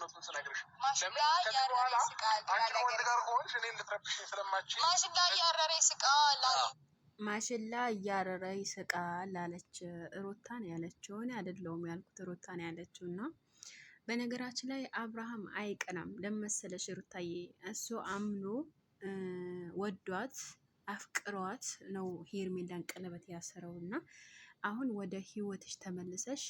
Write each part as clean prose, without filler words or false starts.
እውነቱን ስነግርሽ ከዚህ በኋላ አንቺ ወንድ ጋር ከሆንሽ እኔ ልትረብሽኝ ስለማትችይ ማሽላ እያረረ ይስቃል ማሽላ እያረረ ይስቃል አለች ሩታን ያለችው። እኔ አይደለሁም ያልኩት ሩታን ያለችው። እና በነገራችን ላይ አብርሃም አይቀናም ለመሰለሽ ሩታዬ፣ እሱ አምኖ ወዷት አፍቅሯት ነው ሄርሜላን ቀለበት ያሰረው። እና አሁን ወደ ህይወትሽ ተመልሰሽ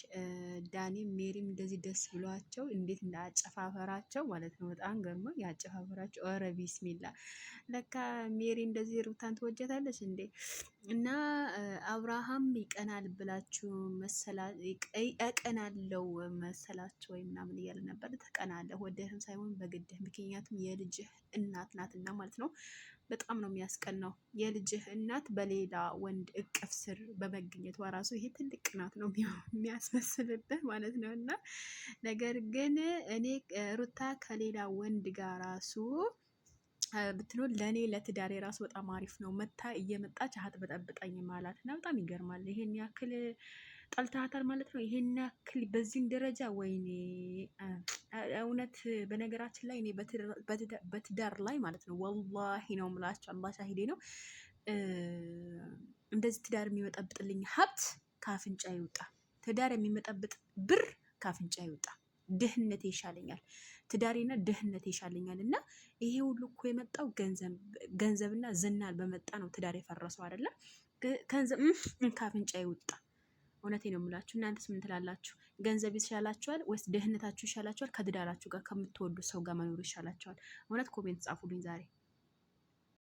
ዳኒም ሜሪም እንደዚህ ደስ ብሏቸው እንዴት እንዳጨፋፈራቸው ማለት ነው። በጣም ገርሞ ያጨፋፈራቸው። ኧረ ቢስሚላ ለካ ሜሪ እንደዚህ ሩታን ትወጀታለች እንዴ! እና አብርሃም ይቀናል ብላችሁ እቀናለው መሰላችሁ ወይ ምናምን እያለ ነበር። ተቀናለህ ወደህም ሳይሆን በግድህ፣ ምክንያቱም የልጅህ እናት ናትና ማለት ነው። በጣም ነው የሚያስቀናው። የልጅህ እናት በሌላ ወንድ እቅፍ ስር በመገኘቷ ራሱ ይሄ ትልቅ ቅናት ነው የሚያስመስልብህ ማለት ነው። እና ነገር ግን እኔ ሩታ ከሌላ ወንድ ጋር ራሱ ብትኖር ለእኔ ለትዳሬ ራሱ በጣም አሪፍ ነው። መታ እየመጣች አትበጠብጠኝ ማለት ነው። በጣም ይገርማል። ይሄን ያክል ጠልታታል ማለት ነው። ይሄን ያክል በዚህን ደረጃ ወይኔ! እውነት በነገራችን ላይ እኔ በትዳር ላይ ማለት ነው ወላሂ ነው የምላቸው፣ አላህ ሻሂዴ ነው። እንደዚህ ትዳር የሚመጠብጥልኝ ሀብት ካፍንጫ ይውጣ። ትዳር የሚመጠብጥ ብር ካፍንጫ ይውጣ። ድህነቴ ይሻለኛል፣ ትዳሬና ድህነቴ ይሻለኛል። እና ይሄ ሁሉ እኮ የመጣው ገንዘብና ዝናን በመጣ ነው ትዳር የፈረሰው አይደለም። ገንዘብ ካፍንጫ ይውጣ። እውነቴ ነው የምላችሁ። እናንተስ ምን ትላላችሁ? ገንዘብ ይሻላችኋል ወይስ ድህነታችሁ ይሻላችኋል? ከትዳራችሁ ጋር ከምትወዱ ሰው ጋር መኖር ይሻላችኋል? እውነት ኮሜንት ጻፉልኝ ዛሬ።